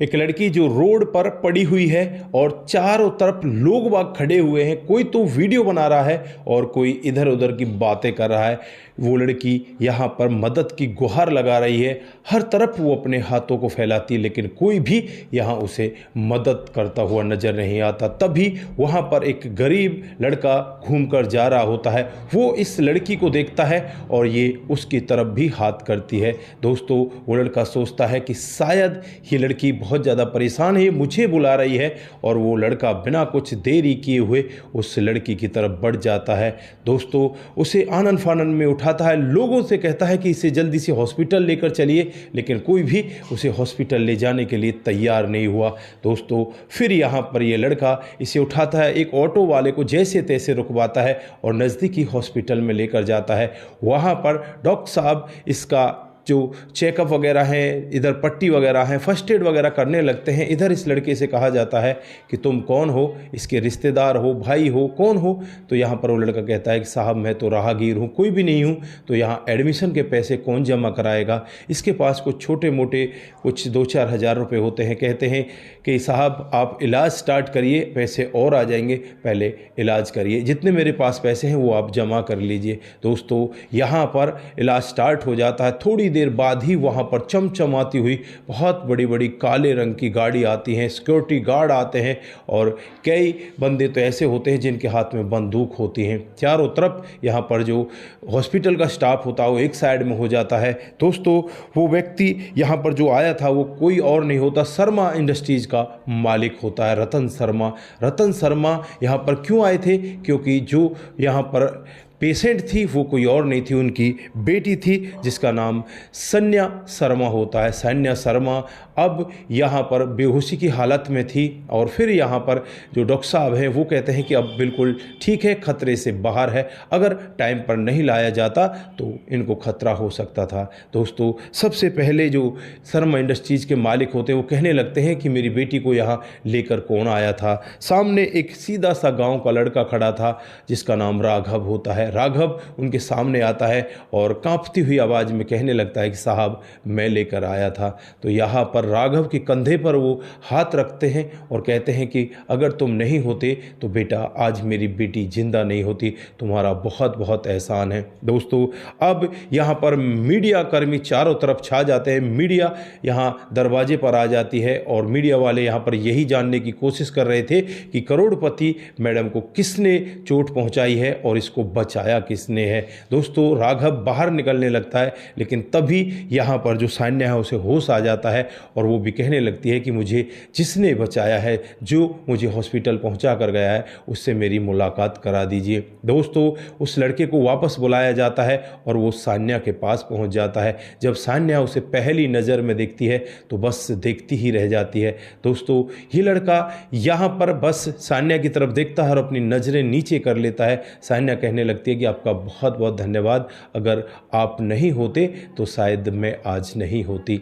एक लड़की जो रोड पर पड़ी हुई है और चारों तरफ लोग बाग खड़े हुए हैं, कोई तो वीडियो बना रहा है और कोई इधर उधर की बातें कर रहा है। वो लड़की यहाँ पर मदद की गुहार लगा रही है, हर तरफ वो अपने हाथों को फैलाती है, लेकिन कोई भी यहाँ उसे मदद करता हुआ नजर नहीं आता। तभी वहाँ पर एक गरीब लड़का घूमकर जा रहा होता है, वो इस लड़की को देखता है और ये उसकी तरफ भी हाथ करती है। दोस्तों, वो लड़का सोचता है कि शायद ये लड़की बहुत ज़्यादा परेशान है, मुझे बुला रही है, और वो लड़का बिना कुछ देरी किए हुए उस लड़की की तरफ बढ़ जाता है। दोस्तों, उसे आनन फानन में उठाता है, लोगों से कहता है कि इसे जल्दी से हॉस्पिटल लेकर चलिए, लेकिन कोई भी उसे हॉस्पिटल ले जाने के लिए तैयार नहीं हुआ। दोस्तों, फिर यहाँ पर ये लड़का इसे उठाता है, एक ऑटो वाले को जैसे तैसे रुकवाता है और नज़दीकी हॉस्पिटल में लेकर जाता है। वहाँ पर डॉक्टर साहब इसका जो चेकअप वगैरह है, इधर पट्टी वगैरह है, फर्स्ट एड वगैरह करने लगते हैं। इधर इस लड़के से कहा जाता है कि तुम कौन हो, इसके रिश्तेदार हो, भाई हो, कौन हो? तो यहाँ पर वो लड़का कहता है कि साहब मैं तो राहगीर हूँ, कोई भी नहीं हूँ। तो यहाँ एडमिशन के पैसे कौन जमा कराएगा? इसके पास कुछ छोटे मोटे कुछ 2-4 हज़ार रुपये होते हैं। कहते हैं कि साहब आप इलाज स्टार्ट करिए, पैसे और आ जाएंगे, पहले इलाज करिए, जितने मेरे पास पैसे हैं वो आप जमा कर लीजिए। दोस्तों, यहाँ पर इलाज स्टार्ट हो जाता है। थोड़ी देर बाद ही वहाँ पर चमचमाती हुई बहुत बड़ी बड़ी काले रंग की गाड़ी आती हैं, सिक्योरिटी गार्ड आते हैं और कई बंदे तो ऐसे होते हैं जिनके हाथ में बंदूक होती हैं। चारों तरफ यहाँ पर जो हॉस्पिटल का स्टाफ होता है वो एक साइड में हो जाता है। दोस्तों, वो व्यक्ति यहाँ पर जो आया था वो कोई और नहीं होता, शर्मा इंडस्ट्रीज़ का मालिक होता है, रतन शर्मा। रतन शर्मा यहाँ पर क्यों आए थे? क्योंकि जो यहाँ पर पेशेंट थी वो कोई और नहीं थी, उनकी बेटी थी जिसका नाम सन्या शर्मा होता है। सन्या शर्मा अब यहाँ पर बेहोशी की हालत में थी और फिर यहाँ पर जो डॉक्टर साहब हैं वो कहते हैं कि अब बिल्कुल ठीक है, खतरे से बाहर है, अगर टाइम पर नहीं लाया जाता तो इनको खतरा हो सकता था। दोस्तों, सबसे पहले जो शर्मा इंडस्ट्रीज़ के मालिक होते हैं वो कहने लगते हैं कि मेरी बेटी को यहाँ लेकर कौन आया था? सामने एक सीधा सा गाँव का लड़का खड़ा था जिसका नाम राघव होता है। राघव उनके सामने आता है और कांपती हुई आवाज़ में कहने लगता है कि साहब मैं लेकर आया था। तो यहाँ पर राघव के कंधे पर वो हाथ रखते हैं और कहते हैं कि अगर तुम नहीं होते तो बेटा आज मेरी बेटी जिंदा नहीं होती, तुम्हारा बहुत बहुत एहसान है। दोस्तों, अब यहाँ पर मीडिया कर्मी चारों तरफ छा जाते हैं। मीडिया यहाँ दरवाजे पर आ जाती है और मीडिया वाले यहाँ पर यही जानने की कोशिश कर रहे थे कि करोड़पति मैडम को किसने चोट पहुँचाई है और इसको बचाया किसने है। दोस्तों, राघव बाहर निकलने लगता है, लेकिन तभी यहाँ पर जो सान्या है उसे होश आ जाता है और वो भी कहने लगती है कि मुझे जिसने बचाया है, जो मुझे हॉस्पिटल पहुँचा कर गया है, उससे मेरी मुलाकात करा दीजिए। दोस्तों, उस लड़के को वापस बुलाया जाता है और वो सान्या के पास पहुँच जाता है। जब सान्या उसे पहली नज़र में देखती है तो बस देखती ही रह जाती है। दोस्तों, ये लड़का यहाँ पर बस सान्या की तरफ देखता है और अपनी नज़रें नीचे कर लेता है। सान्या कहने लगती है कि आपका बहुत बहुत धन्यवाद, अगर आप नहीं होते तो शायद मैं आज नहीं होती।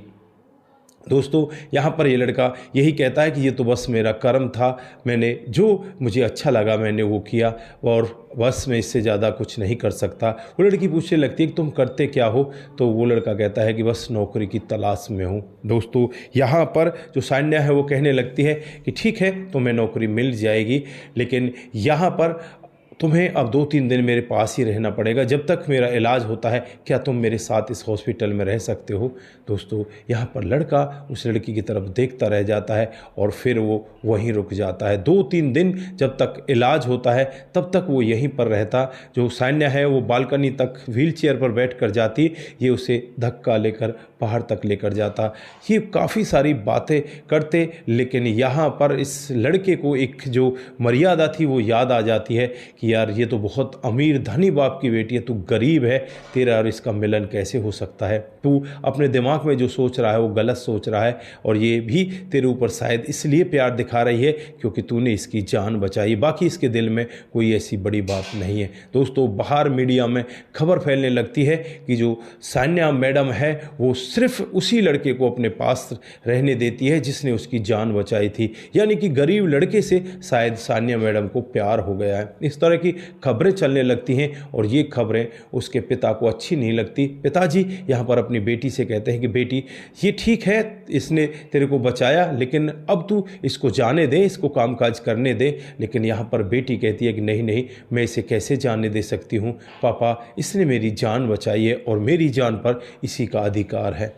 दोस्तों, यहाँ पर ये लड़का यही कहता है कि ये तो बस मेरा कर्म था, मैंने जो मुझे अच्छा लगा मैंने वो किया और बस मैं इससे ज़्यादा कुछ नहीं कर सकता। वो लड़की पूछने लगती है कि तुम करते क्या हो? तो वो लड़का कहता है कि बस नौकरी की तलाश में हूँ। दोस्तों, यहाँ पर जो सान्या है वो कहने लगती है कि ठीक है, तुम्हें नौकरी मिल जाएगी, लेकिन यहाँ पर तुम्हें अब 2-3 दिन मेरे पास ही रहना पड़ेगा जब तक मेरा इलाज होता है। क्या तुम मेरे साथ इस हॉस्पिटल में रह सकते हो? दोस्तों, यहाँ पर लड़का उस लड़की की तरफ देखता रह जाता है और फिर वो वहीं रुक जाता है। 2-3 दिन जब तक इलाज होता है तब तक वो यहीं पर रहता। जो सान्या है वो बालकनी तक व्हीलचेयर पर बैठ कर जाती, ये उसे धक्का लेकर बाहर तक लेकर जाता। ये काफ़ी सारी बातें करते, लेकिन यहाँ पर इस लड़के को एक जो मर्यादा थी वो याद आ जाती है कि यार ये तो बहुत अमीर धनी बाप की बेटी है, तू गरीब है, तेरा और इसका मिलन कैसे हो सकता है? तू अपने दिमाग में जो सोच रहा है वो गलत सोच रहा है और ये भी तेरे ऊपर शायद इसलिए प्यार दिखा रही है क्योंकि तूने इसकी जान बचाई, बाकी इसके दिल में कोई ऐसी बड़ी बात नहीं है। दोस्तों, बाहर मीडिया में खबर फैलने लगती है कि जो सान्या मैडम है वो सिर्फ उसी लड़के को अपने पास रहने देती है जिसने उसकी जान बचाई थी। यानी कि गरीब लड़के से शायद सान्या मैडम को प्यार हो गया है। इस तरह की खबरें चलने लगती हैं और ये खबरें उसके पिता को अच्छी नहीं लगती। पिताजी यहाँ पर अपनी बेटी से कहते हैं कि बेटी, ये ठीक है, इसने तेरे को बचाया, लेकिन अब तू इसको जाने दे, इसको कामकाज करने दे। लेकिन यहाँ पर बेटी कहती है कि नहीं नहीं, मैं इसे कैसे जाने दे सकती हूँ पापा, इसने मेरी जान बचाई है और मेरी जान पर इसी का अधिकार है।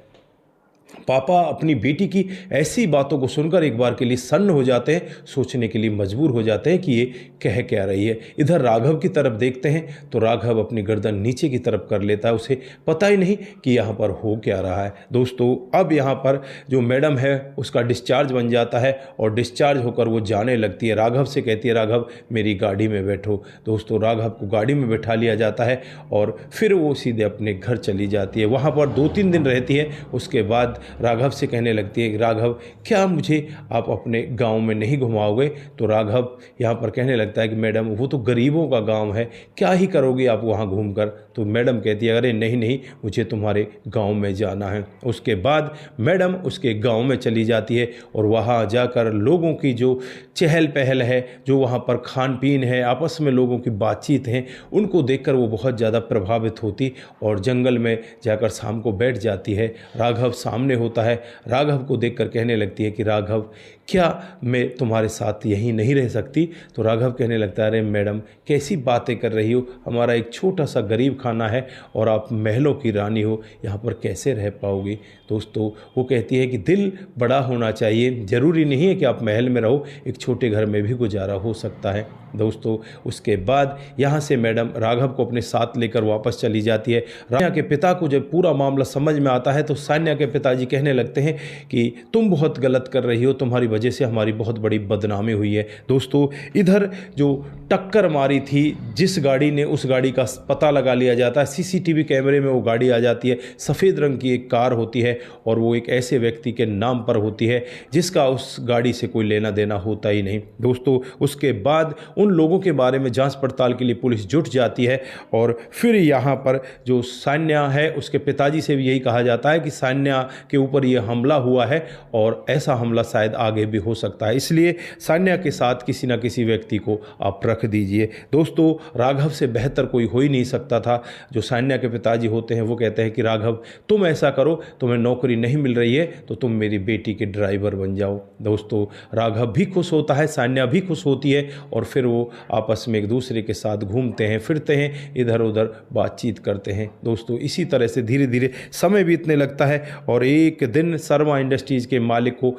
पापा अपनी बेटी की ऐसी बातों को सुनकर एक बार के लिए सन्न हो जाते हैं, सोचने के लिए मजबूर हो जाते हैं कि ये कह क्या रही है। इधर राघव की तरफ देखते हैं तो राघव अपनी गर्दन नीचे की तरफ कर लेता है, उसे पता ही नहीं कि यहाँ पर हो क्या रहा है। दोस्तों, अब यहाँ पर जो मैडम है उसका डिस्चार्ज बन जाता है और डिस्चार्ज होकर वो जाने लगती है। राघव से कहती है, राघव मेरी गाड़ी में बैठो। दोस्तों, राघव को गाड़ी में बैठा लिया जाता है और फिर वो सीधे अपने घर चली जाती है। वहाँ पर 2-3 दिन रहती है। उसके बाद राघव से कहने लगती है, राघव क्या मुझे आप अपने गांव में नहीं घुमाओगे? तो राघव यहाँ पर कहने लगता है कि मैडम वो तो गरीबों का गांव है, क्या ही करोगे आप वहाँ घूमकर? तो मैडम कहती है, अरे नहीं नहीं, मुझे तुम्हारे गांव में जाना है। उसके बाद मैडम उसके गांव में चली जाती है और वहाँ जाकर लोगों की जो चहल पहल है, जो वहाँ पर खान पीन है, आपस में लोगों की बातचीत है, उनको देखकर वो बहुत ज़्यादा प्रभावित होती और जंगल में जाकर शाम को बैठ जाती है। राघव सामने होता है। राघव को देखकर कहने लगती है कि राघव क्या मैं तुम्हारे साथ यहीं नहीं रह सकती? तो राघव कहने लगता है, अरे मैडम कैसी बातें कर रही हो, हमारा एक छोटा सा गरीब खाना है और आप महलों की रानी हो, यहाँ पर कैसे रह पाओगी? दोस्तों, वो कहती है कि दिल बड़ा होना चाहिए, ज़रूरी नहीं है कि आप महल में रहो, एक छोटे घर में भी गुजारा हो सकता है। दोस्तों, उसके बाद यहाँ से मैडम राघव को अपने साथ लेकर वापस चली जाती है। सान्या के पिता को जब पूरा मामला समझ में आता है तो सान्या के पिताजी कहने लगते हैं कि तुम बहुत गलत कर रही हो, तुम्हारी वजह से हमारी बहुत बड़ी बदनामी हुई है। दोस्तों, इधर जो टक्कर मारी थी जिस गाड़ी ने, उस गाड़ी का पता लगा लिया जाता है। सीसीटीवी कैमरे में वो गाड़ी आ जाती है। सफ़ेद रंग की एक कार होती है और वो एक ऐसे व्यक्ति के नाम पर होती है जिसका उस गाड़ी से कोई लेना देना होता ही नहीं। दोस्तों, उसके बाद उन लोगों के बारे में जांच पड़ताल के लिए पुलिस जुट जाती है और फिर यहाँ पर जो सान्या है उसके पिताजी से भी यही कहा जाता है कि सान्या के ऊपर ये हमला हुआ है और ऐसा हमला शायद आगे भी हो सकता है, इसलिए सान्या के साथ किसी न किसी व्यक्ति को आप रख दीजिए। दोस्तों, राघव से बेहतर कोई हो ही नहीं सकता था। जो सान्या के पिताजी होते हैं वो कहते हैं कि राघव तुम ऐसा करो, तुम्हें नौकरी नहीं मिल रही है तो तुम मेरी बेटी के ड्राइवर बन जाओ। दोस्तों, राघव भी खुश होता है, सान्या भी खुश होती है और फिर वो आपस में एक दूसरे के साथ घूमते हैं, फिरते हैं, इधर उधर बातचीत करते हैं। दोस्तों, इसी तरह से धीरे धीरे समय बीतने लगता है और एक दिन शर्मा इंडस्ट्रीज़ के मालिक को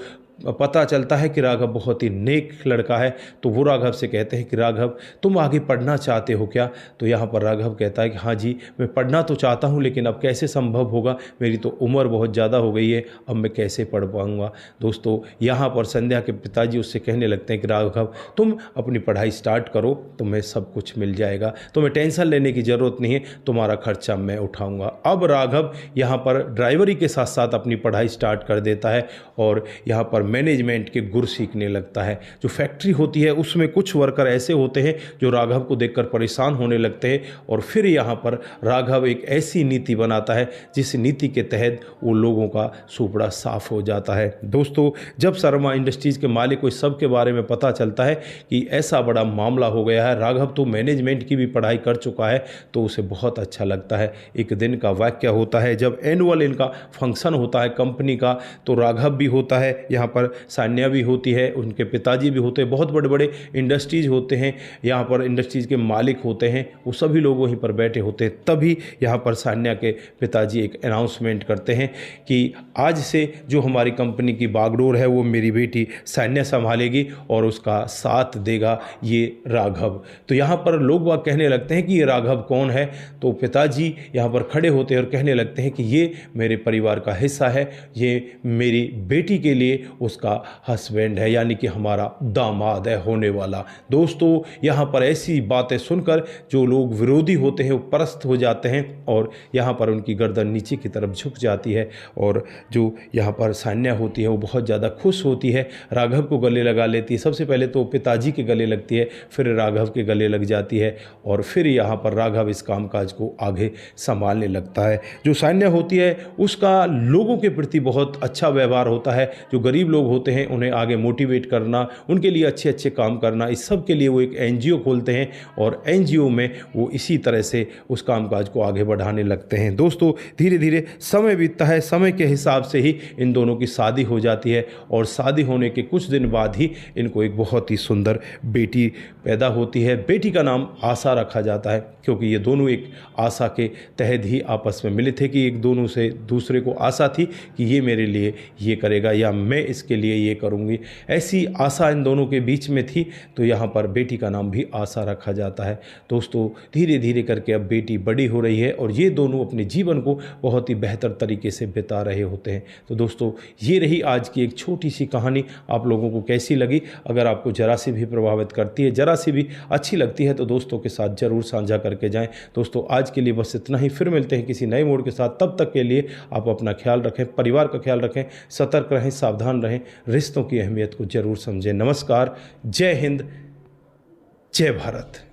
पता चलता है कि राघव बहुत ही नेक लड़का है। तो वो राघव से कहते हैं कि राघव तुम आगे पढ़ना चाहते हो क्या? तो यहाँ पर राघव कहता है कि हाँ जी, मैं पढ़ना तो चाहता हूँ, लेकिन अब कैसे संभव होगा, मेरी तो उम्र बहुत ज़्यादा हो गई है, अब मैं कैसे पढ़ पाऊँगा। दोस्तों, यहाँ पर संध्या के पिताजी उससे कहने लगते हैं कि राघव तुम अपनी पढ़ाई स्टार्ट करो, तुम्हें सब कुछ मिल जाएगा, तुम्हें टेंशन लेने की ज़रूरत नहीं है, तुम्हारा खर्चा मैं उठाऊँगा। अब राघव यहाँ पर ड्राइवरी के साथ साथ अपनी पढ़ाई स्टार्ट कर देता है और यहाँ पर मैनेजमेंट के गुर सीखने लगता है। जो फैक्ट्री होती है उसमें कुछ वर्कर ऐसे होते हैं जो राघव को देखकर परेशान होने लगते हैं और फिर यहाँ पर राघव एक ऐसी नीति बनाता है जिस नीति के तहत वो लोगों का सुपड़ा साफ हो जाता है। दोस्तों, जब शर्मा इंडस्ट्रीज़ के मालिक को इस सब के बारे में पता चलता है कि ऐसा बड़ा मामला हो गया है, राघव तो मैनेजमेंट की भी पढ़ाई कर चुका है, तो उसे बहुत अच्छा लगता है। एक दिन का वाक्य होता है जब एनुअल इनका फंक्शन होता है कंपनी का, तो राघव भी होता है, यहाँ पर सान्या भी होती है, उनके पिताजी भी होते हैं, बहुत बड़े बड़े इंडस्ट्रीज़ होते हैं, यहाँ पर इंडस्ट्रीज़ के मालिक होते हैं, वो सभी लोग वहीं पर बैठे होते हैं। तभी यहाँ पर सान्या के पिताजी एक अनाउंसमेंट करते हैं कि आज से जो हमारी कंपनी की बागडोर है वो मेरी बेटी सान्या संभालेगी और उसका साथ देगा ये राघव। तो यहाँ पर लोग बाग कहने लगते हैं कि ये राघव कौन है? तो पिताजी यहाँ पर खड़े होते हैं और कहने लगते हैं कि ये मेरे परिवार का हिस्सा है, ये मेरी बेटी के लिए उसका हस्बैंड है, यानी कि हमारा दामाद है होने वाला। दोस्तों यहाँ पर ऐसी बातें सुनकर जो लोग विरोधी होते हैं वो परस्त हो जाते हैं और यहाँ पर उनकी गर्दन नीचे की तरफ झुक जाती है। और जो यहाँ पर सान्या होती है वो बहुत ज़्यादा खुश होती है, राघव को गले लगा लेती है। सबसे पहले तो पिताजी के गले लगती है, फिर राघव के गले लग जाती है और फिर यहाँ पर राघव इस कामकाज को आगे संभालने लगता है। जो सान्या होती है उसका लोगों के प्रति बहुत अच्छा व्यवहार होता है। जो गरीब लोग होते हैं उन्हें आगे मोटिवेट करना, उनके लिए अच्छे अच्छे काम करना, इस सब के लिए वो एक एनजीओ खोलते हैं और एनजीओ में वो इसी तरह से उस कामकाज को आगे बढ़ाने लगते हैं। दोस्तों धीरे धीरे समय बीतता है, समय के हिसाब से ही इन दोनों की शादी हो जाती है और शादी होने के कुछ दिन बाद ही इनको एक बहुत ही सुंदर बेटी पैदा होती है। बेटी का नाम आशा रखा जाता है क्योंकि ये दोनों एक आशा के तहत ही आपस में मिले थे कि एक दोनों से दूसरे को आशा थी कि ये मेरे लिए ये करेगा या मैं इसके लिए ये करूँगी, ऐसी आशा इन दोनों के बीच में थी। तो यहाँ पर बेटी का नाम भी आशा रखा जाता है। दोस्तों धीरे धीरे करके अब बेटी बड़ी हो रही है और ये दोनों अपने जीवन को बहुत ही बेहतर तरीके से बिता रहे होते हैं। तो दोस्तों ये रही आज की एक छोटी सी कहानी। आप लोगों को कैसी लगी? अगर आपको जरा सी भी प्रभावित करती है, जरा सी भी अच्छी लगती है तो दोस्तों के साथ ज़रूर साझा करके जाएं। दोस्तों आज के लिए बस इतना ही, फिर मिलते हैं किसी नए मोड़ के साथ। तब तक के लिए आप अपना ख्याल रखें, परिवार का ख्याल रखें, सतर्क रहें, सावधान रहें, रिश्तों की अहमियत को जरूर समझें। नमस्कार, जय हिंद, जय भारत।